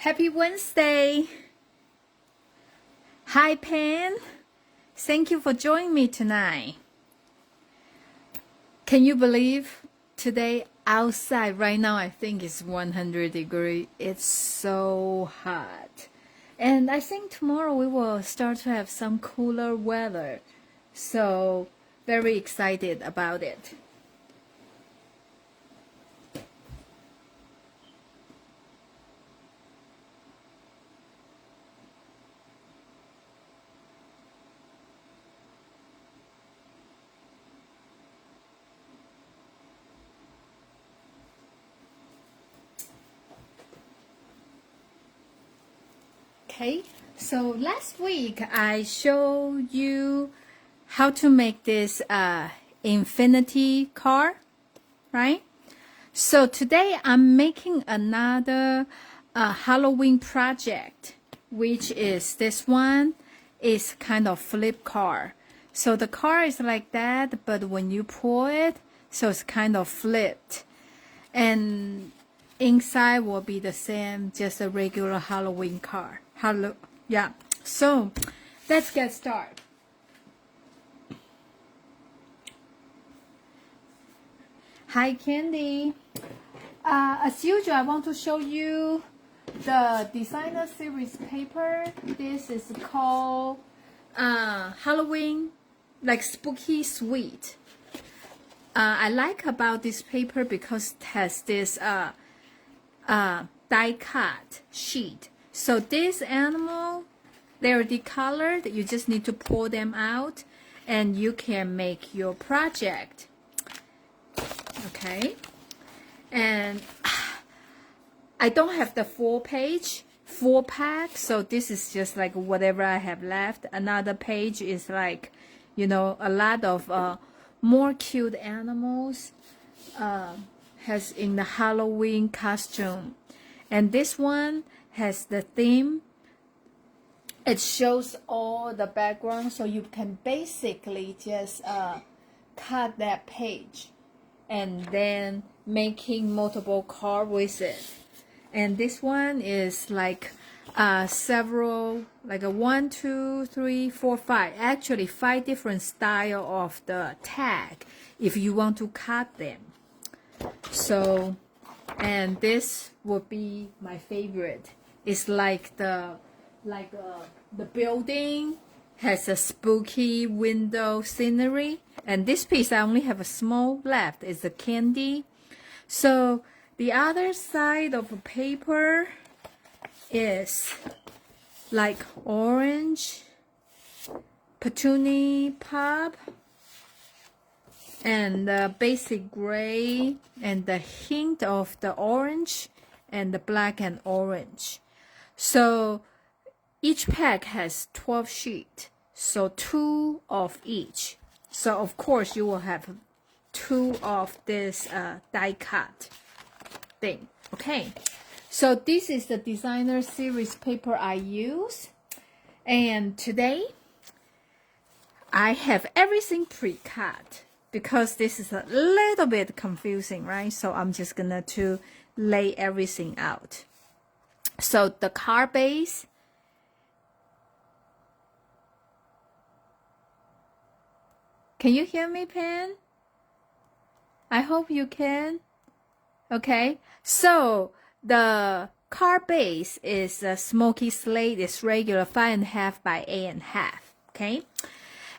Happy Wednesday! Hi, Pan. Thank you for joining me tonight. Can you believe today outside right now I think it's 100 degrees. It's so hot. And I think tomorrow we will start to have some cooler weather. So very excited about it. Okay, so last week I showed you how to make this infinity card, right? So today I'm making another Halloween project, which is this one is kind of flip card. So the card is like that, but when you pull it, so it's kind of flipped. And inside will be the same, just a regular Halloween card. Yeah. So let's get started. Hi, Candy. As usual, I want to show you the designer series paper. This is called Halloween, like Spooky Sweet. I like about this paper because it has this die cut sheet. So this animal, they're decolored. You just need to pull them out and you can make your project. Okay. And I don't have the full pack. So this is just like whatever I have left. Another page is like, you know, a lot of more cute animals has in the Halloween costume. And this one has the theme. It shows all the background, so you can basically just cut that page and then making multiple cards with it. And this one is like several, like a 1, 2, 3, 4, 5. Actually 5 different style of the tag if you want to cut them. So, and this would be my favorite. It's like the building has a spooky window scenery, and this piece I only have a small left. It's a candy. So the other side of the paper is like orange, petunia pop, and the basic gray, and the hint of the orange, and the black and orange. So each pack has 12 sheets, so 2 of each. So of course you will have 2 of this die cut thing. Okay, so this is the designer series paper I use, and today I have everything pre-cut because this is a little bit confusing, right? So I'm just gonna to lay everything out. So the card base, can you hear me, Pen? I hope you can. Okay, so the card base is a smoky slate. It's regular 5.5 by 8.5. Okay,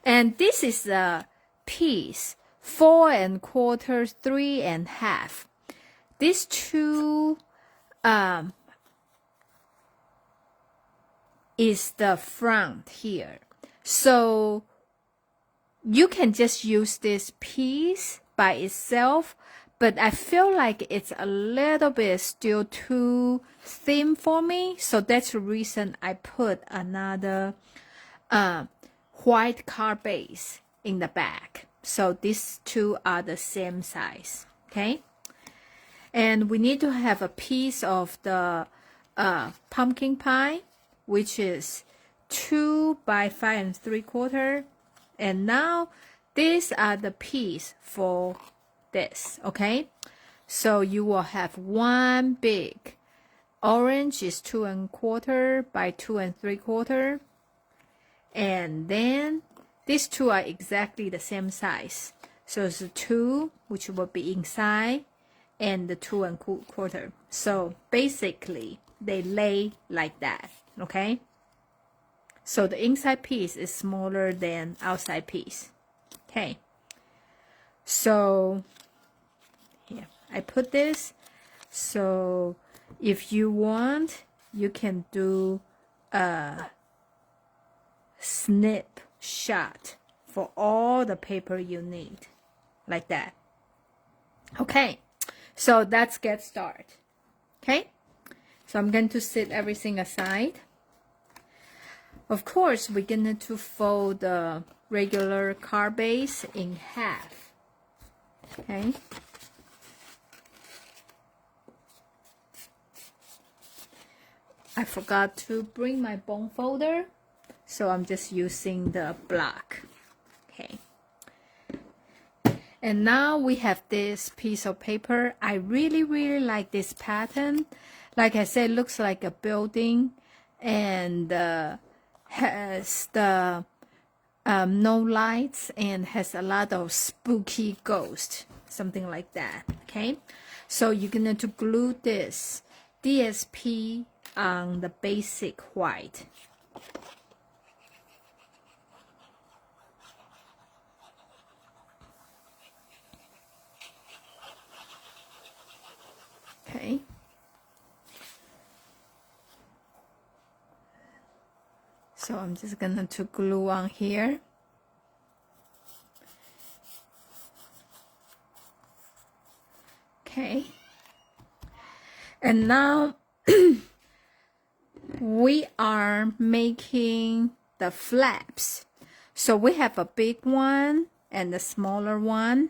and this is a piece 4 1/4, 3.5. These two is the front here. So you can just use this piece by itself, but I feel like it's a little bit still too thin for me. So that's the reason I put another white card base in the back. So these two are the same size. Okay. And we need to have a piece of the pumpkin pie, which is 2 by 5 3/4. And now these are the piece for this. Okay, so you will have one big Orange is 2 1/4 by 2 3/4. And then these two are exactly the same size. So it's 2, which will be inside, and the 2 1/4. So basically, they lay like that, okay? So the inside piece is smaller than outside piece, okay? So here, I put this. So if you want, you can do a snip shot for all the paper you need, like that. Okay, so let's get started. Okay, so I'm going to set everything aside. Of course, we're going to fold the regular card base in half. Okay. I forgot to bring my bone folder, so I'm just using the block. Okay. And now we have this piece of paper. I really like this pattern. Like I said, it looks like a building, and has the no lights and has a lot of spooky ghosts, something like that. Okay, so you're gonna to glue this DSP on the basic white. Okay. So I'm just gonna to glue on here. Okay. And now we are making the flaps. So we have a big one and a smaller one.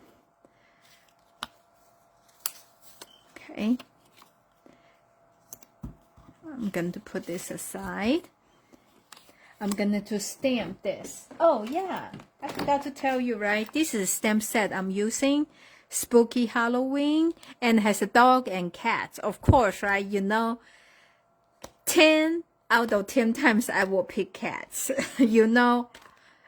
Okay. I'm going to put this aside. I'm going to stamp this. Oh yeah, I forgot to tell you, right? This is a stamp set I'm using. Spooky Halloween, and has a dog and cats. Of course, right? You know, 10 out of 10 times I will pick cats. You know,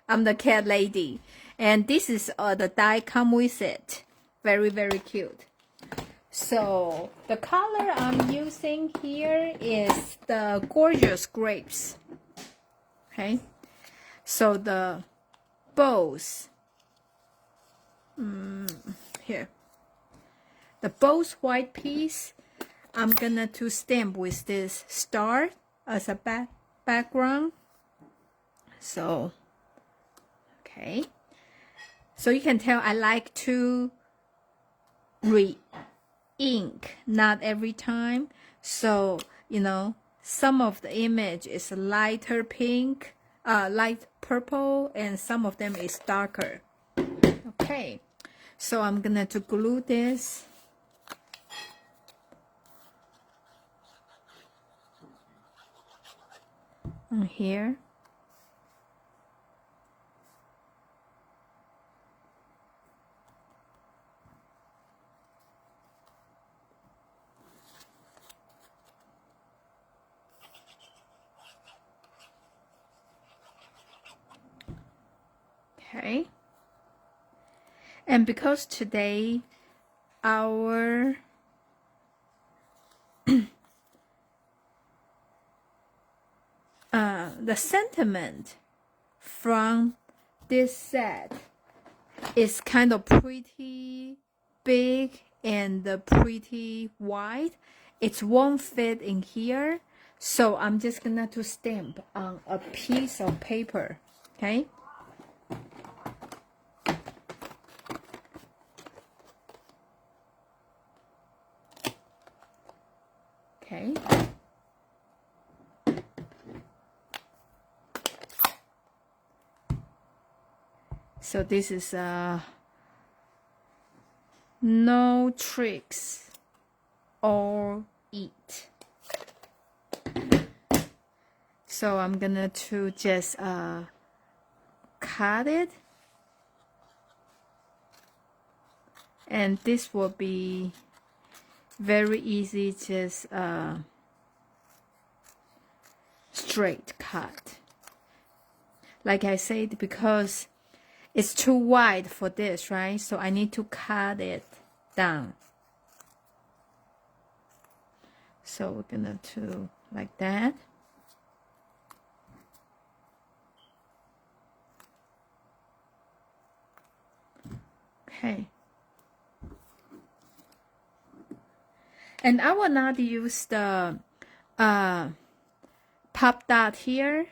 I'm the cat lady. And this is the die come with it. Very cute. So the color I'm using here is the Gorgeous Grapes. Okay, so the bows, here, the bows white piece, I'm gonna to stamp with this star as a background. So, okay, so you can tell I like to re-ink, not every time. So, you know, some of the image is lighter pink, light purple, and some of them is darker. Okay, so I'm gonna to glue this. On here. Okay, and because today our the sentiment from this set is kind of pretty big and pretty wide, it won't fit in here, so I'm just gonna to stamp on a piece of paper. Okay. Okay. So this is no tricks or eat. So I'm gonna to just cut it, and this will be very easy, just straight cut. Like I said, because it's too wide for this, right? So I need to cut it down. So we're gonna do like that. Okay. And I will not use the pop dot here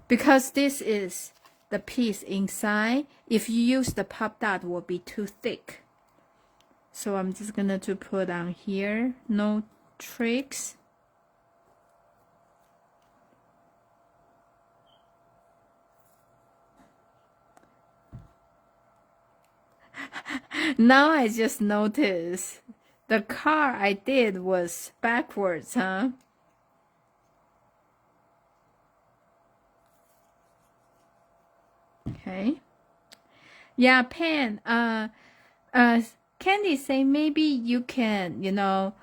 because this is the piece inside. If you use the pop dot, it will be too thick. So I'm just gonna to put on here, no tricks. Now I just noticed the car I did was backwards, huh? Okay. Yeah, Pen. Candy say maybe you can, you know,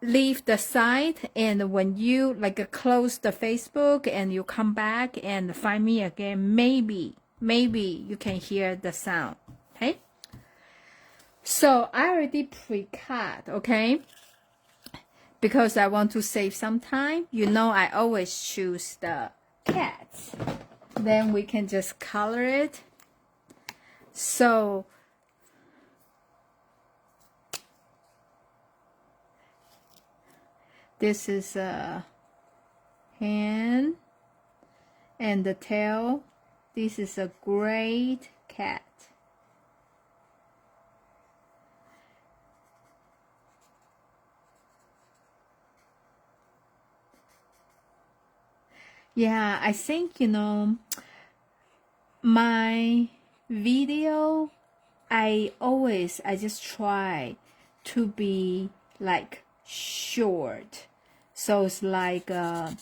leave the site, and when you like close the Facebook and you come back and find me again, maybe you can hear the sound. Okay. So I already pre-cut, okay? Because I want to save some time. You know, I always choose the cats. Then we can just color it. So this is a hand and the tail. This is a great cat. Yeah, I think, you know, my video, I just try to be like short. So it's like, I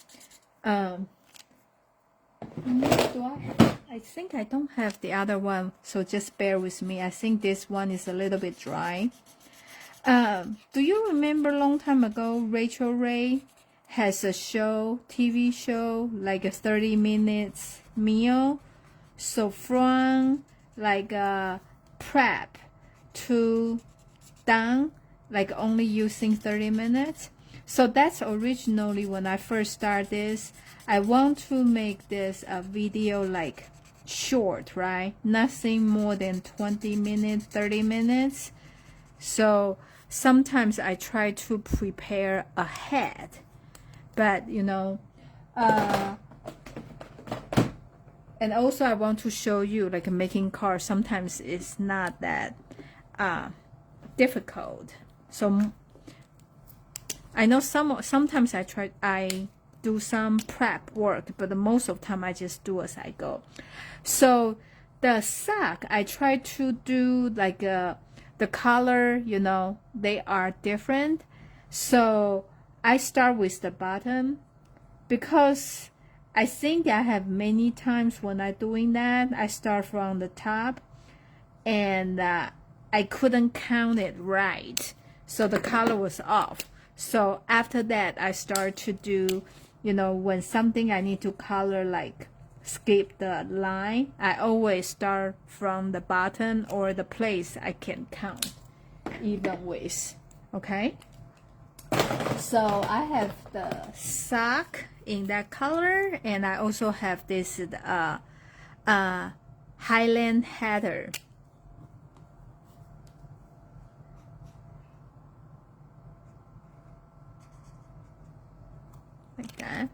think I don't have the other one, so just bear with me. I think this one is a little bit dry. Do you remember a long time ago, Rachel Ray has a show, TV show, like a 30 minutes meal? So from like prep to done, like only using 30 minutes. So that's originally when I first started this. I want to make this a video like short, right? Nothing more than 20 minutes, 30 minutes. So sometimes I try to prepare ahead, but you know, and also I want to show you like making cards. Sometimes it's not that difficult. So I know sometimes I do some prep work, but most of the time I just do as I go. So the sock, I try to do like the color, you know, they are different. So I start with the bottom because I think I have many times when I doing that, I start from the top and I couldn't count it right. So the color was off. So after that, I start to do, you know, when something I need to color, like skip the line, I always start from the bottom or the place I can count even with. Okay. So I have the sock in that color, and I also have this Highland header. Like that.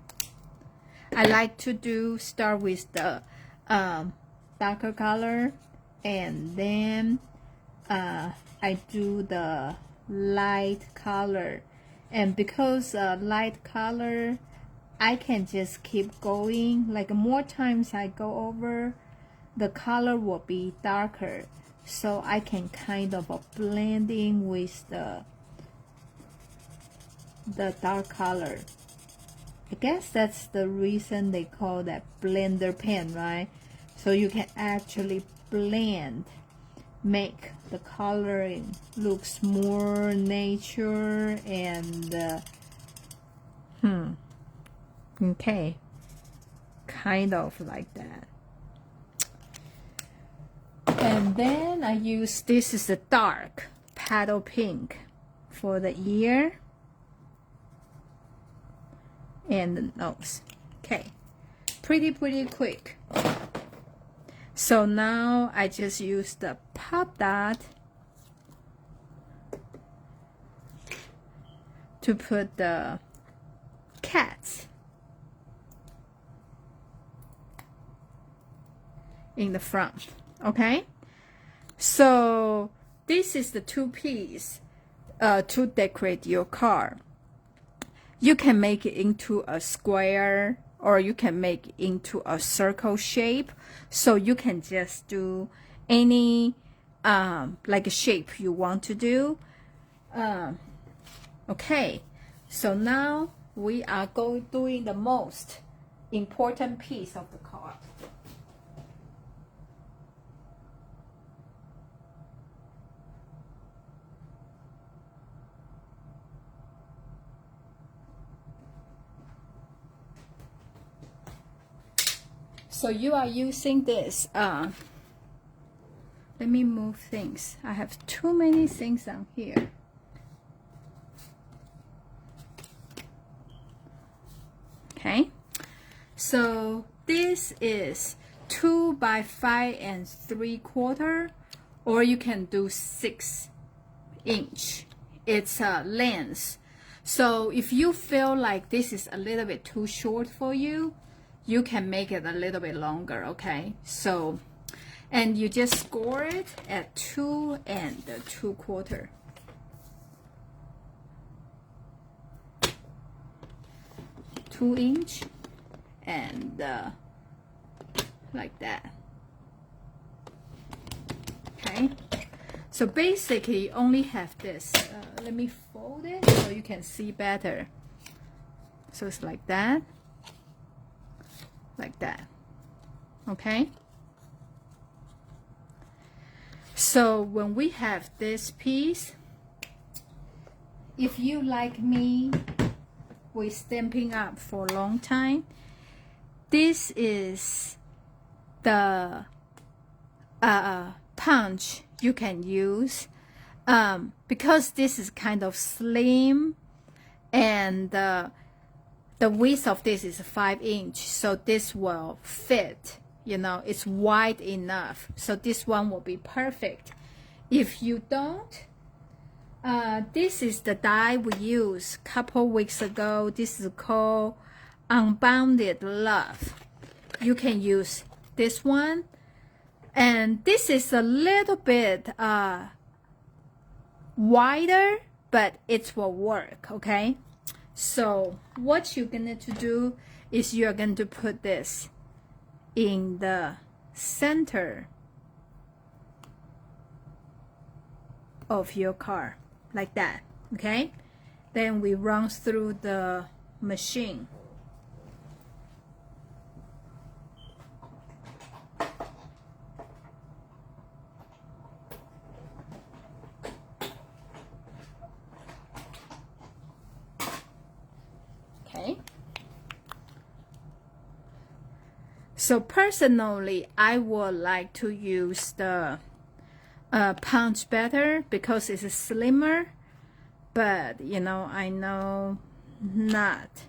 I like to start with the darker color, and then I do the light color. And because light color, I can just keep going. Like more times I go over, the color will be darker. So I can kind of blend in with the dark color. I guess that's the reason they call that blender pen, right? So you can actually blend, make the coloring looks more nature and Okay, kind of like that. And then I use, this is the dark paddle pink for the ear and the nose. Okay, pretty quick. So now I just use the pop dot to put the cats in the front. Okay, so this is the two piece to decorate your car. You can make it into a square or you can make it into a circle shape. So you can just do any like a shape you want to do. Okay, so now we are doing the most important piece of the card. So you are using this, let me move things. I have too many things on here. Okay, so this is 2 by 5 3/4, or you can do 6 inch. It's a length. So if you feel like this is a little bit too short for you, you can make it a little bit longer. Okay, so and you just score it at 2 2/4. Inch and like that. Okay, so basically you only have this. Let me fold it so you can see better. So it's like that, like that. Okay, so when we have this piece, if you like me with Stampin' Up for a long time, this is the punch you can use, because this is kind of slim and the width of this is 5 inch, so this will fit, you know, it's wide enough, so this one will be perfect. If you don't, this is the die we used a couple weeks ago. This is called Unbounded Love. You can use this one, and this is a little bit wider, but it will work. Okay, so what you're going to do is you're going to put this in the center of your car, like that. Okay, then we run through the machine. Okay, so personally I would like to use the punch better because it's slimmer, but you know, I know not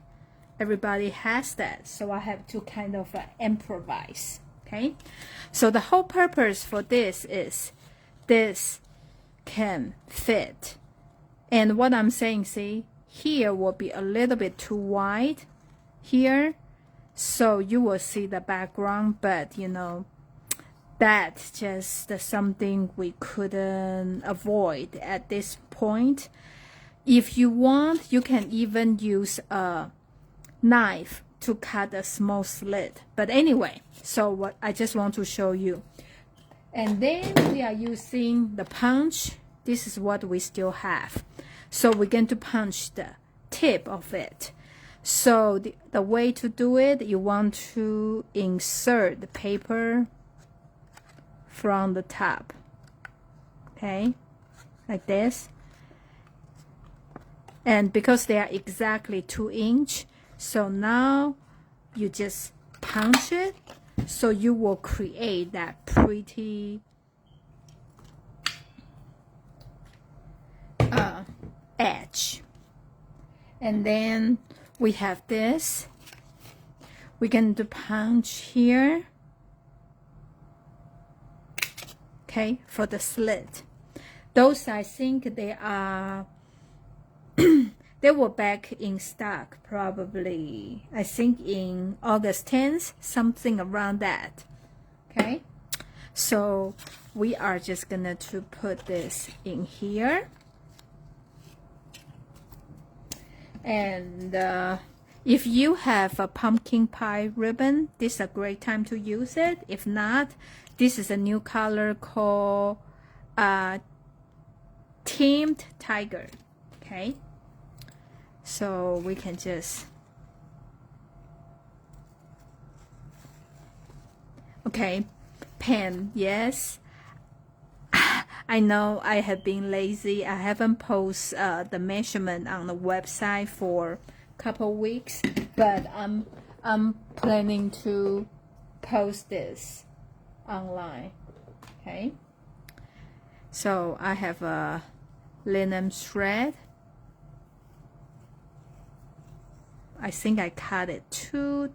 everybody has that, so I have to kind of improvise. Okay, so the whole purpose for this is this can fit, and what I'm saying, see, here will be a little bit too wide here, so you will see the background, but you know, that's just something we couldn't avoid at this point. If you want, you can even use a knife to cut a small slit. But anyway, so what I just want to show you. And then we are using the punch. This is what we still have. So we're going to punch the tip of it. So the way to do it, you want to insert the paper from the top, okay, like this, And because they are exactly 2-inch, so now you just punch it, so you will create that pretty edge. And then we have this. We're going to punch here, okay, for the slit. Those, I think they are they were back in stock probably, I think in August 10th, something around that. Okay, so we are just gonna to put this in here. And if you have a pumpkin pie ribbon, this is a great time to use it. If not, this is a new color called Teamed Tiger. Okay, so we can just, okay, pen, yes. I know I have been lazy. I haven't posted the measurement on the website for a couple weeks, but I'm planning to post this online. Okay, so I have a linen thread. I think I cut it too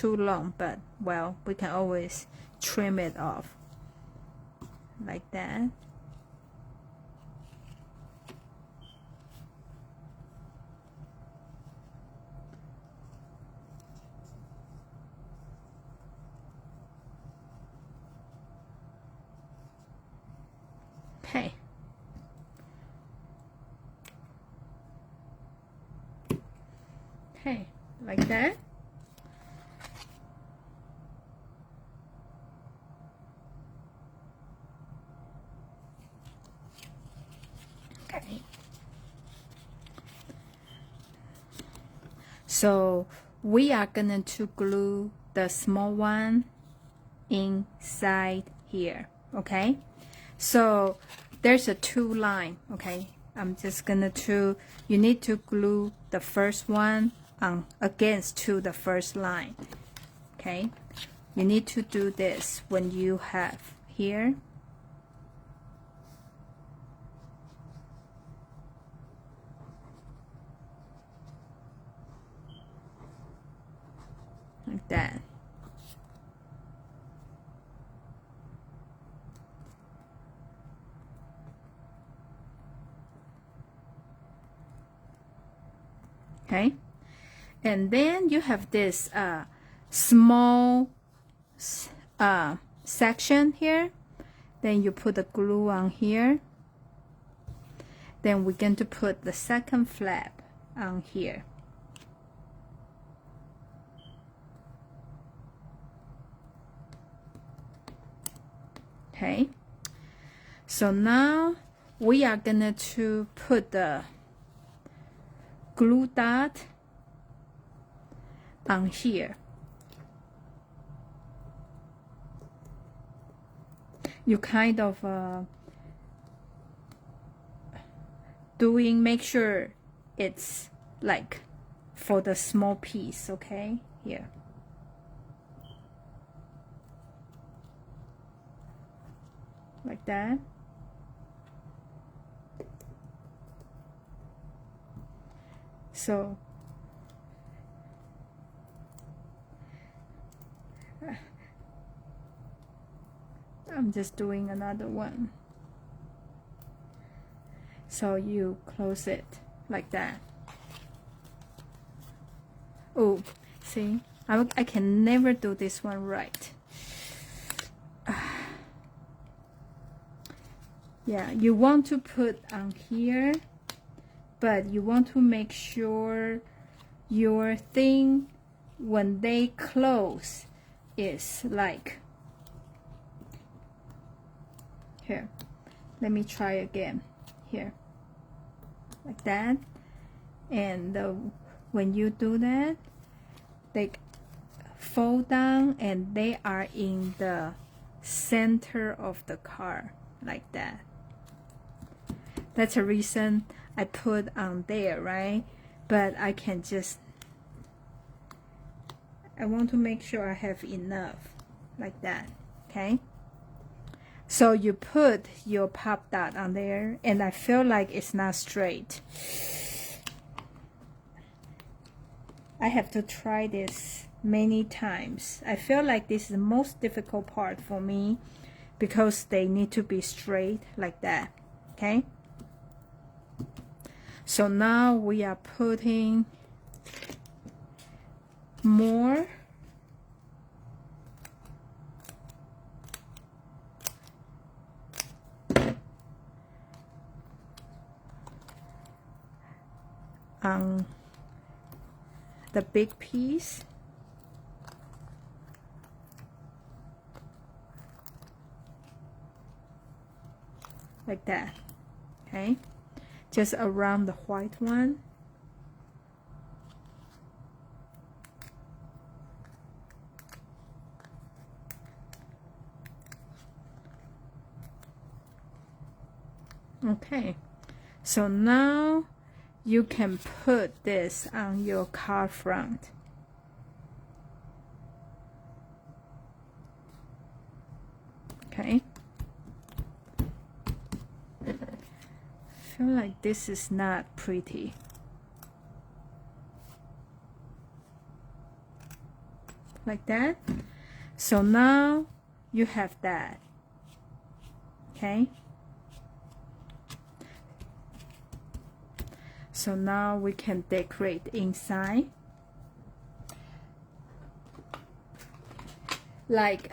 long, but well, we can always trim it off like that. Okay. Okay, like that. Okay. So we are going to glue the small one inside here. Okay. So there's a 2 line. Okay. I'm just gonna you need to glue the first one on against to the first line. Okay, you need to do this when you have here. Like that. Okay, and then you have this small section here. Then you put the glue on here. Then we're going to put the second flap on here. Okay, so now we are going to put the glue dot on here. You kind of make sure it's like for the small piece, okay? Here. Like that. So I'm just doing another one. So you close it like that. Oh, see, I can never do this one right. Yeah, you want to put on here, but you want to make sure your thing, when they close, is like here. Let me try again. Here, like that. And when you do that, they fold down and they are in the center of the card, like that. That's the reason I put on there, right? But I can just, I want to make sure I have enough, like that, okay? So you put your pop dot on there, and I feel like it's not straight. I have to try this many times. I feel like this is the most difficult part for me because they need to be straight like that, okay? So now we are putting more on the big piece. Like that, okay? Just around the white one. Okay, so now you can put this on your card front. Okay. I feel like this is not pretty. Like that. So now you have that. Okay. So now we can decorate inside. Like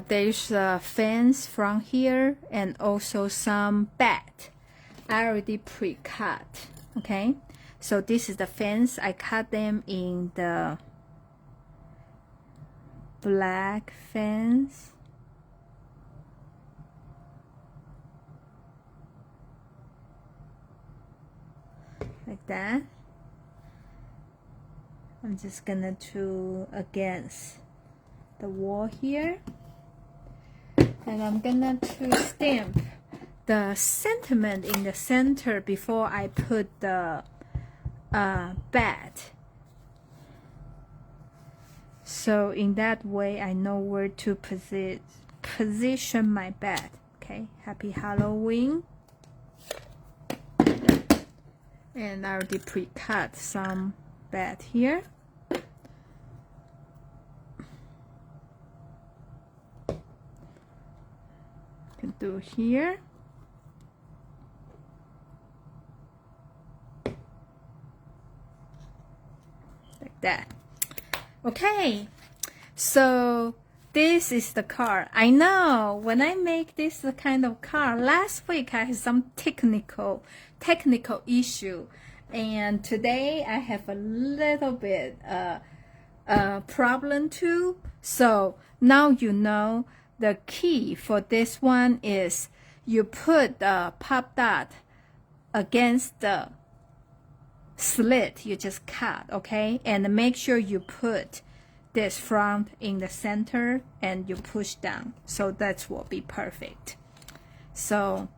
there's a fence from here and also some bat. I already pre-cut. Okay. So this is the fence. I cut them in the black fence. Like that. I'm just gonna do against the wall here, and I'm gonna to stamp the sentiment in the center before I put the bat. So in that way I know where to position my bat. Okay, happy Halloween. And I already pre-cut some bat here. Can do here. Like that. Okay, so this is the card. I know when I make this kind of card, last week I had some technical issue, and today I have a little bit problem too. So now you know the key for this one is you put the pop dot against the slit you just cut, okay? And make sure you put this front in the center and you push down. So that will be perfect. So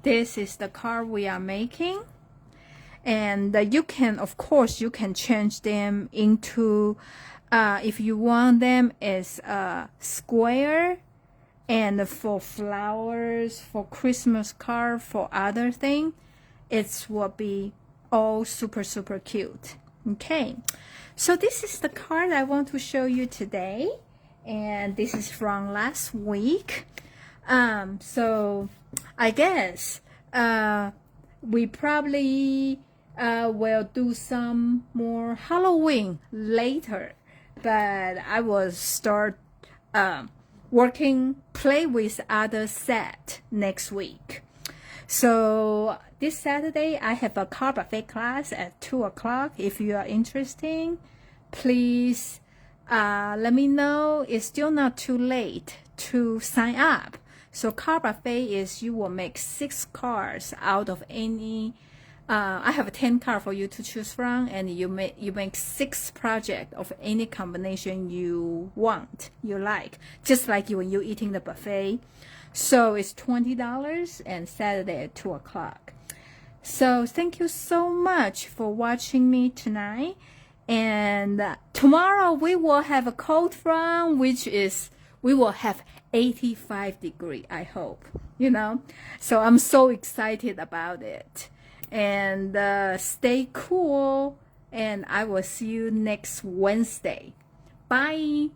this is the card we are making. And you can, of course, you can change them into, if you want them as a square, and for flowers, for Christmas card, for other thing, it will be all super cute. Okay, so this is the card I want to show you today, and this is from last week. So I guess we probably will do some more Halloween later, but I will start play with other set next week. So this Saturday I have a card buffet class at 2 o'clock. If you are interested, please let me know. It's still not too late to sign up. So card buffet is you will make 6 cards out of any. I have 10 cards for you to choose from, and you make 6 projects of any combination you like, just like when you're eating the buffet. So it's $20, and Saturday at 2 o'clock. So thank you so much for watching me tonight. And tomorrow we will have a cold front, which is we will have 85-degree, I hope, you know. So I'm so excited about it. And stay cool. And I will see you next Wednesday. Bye.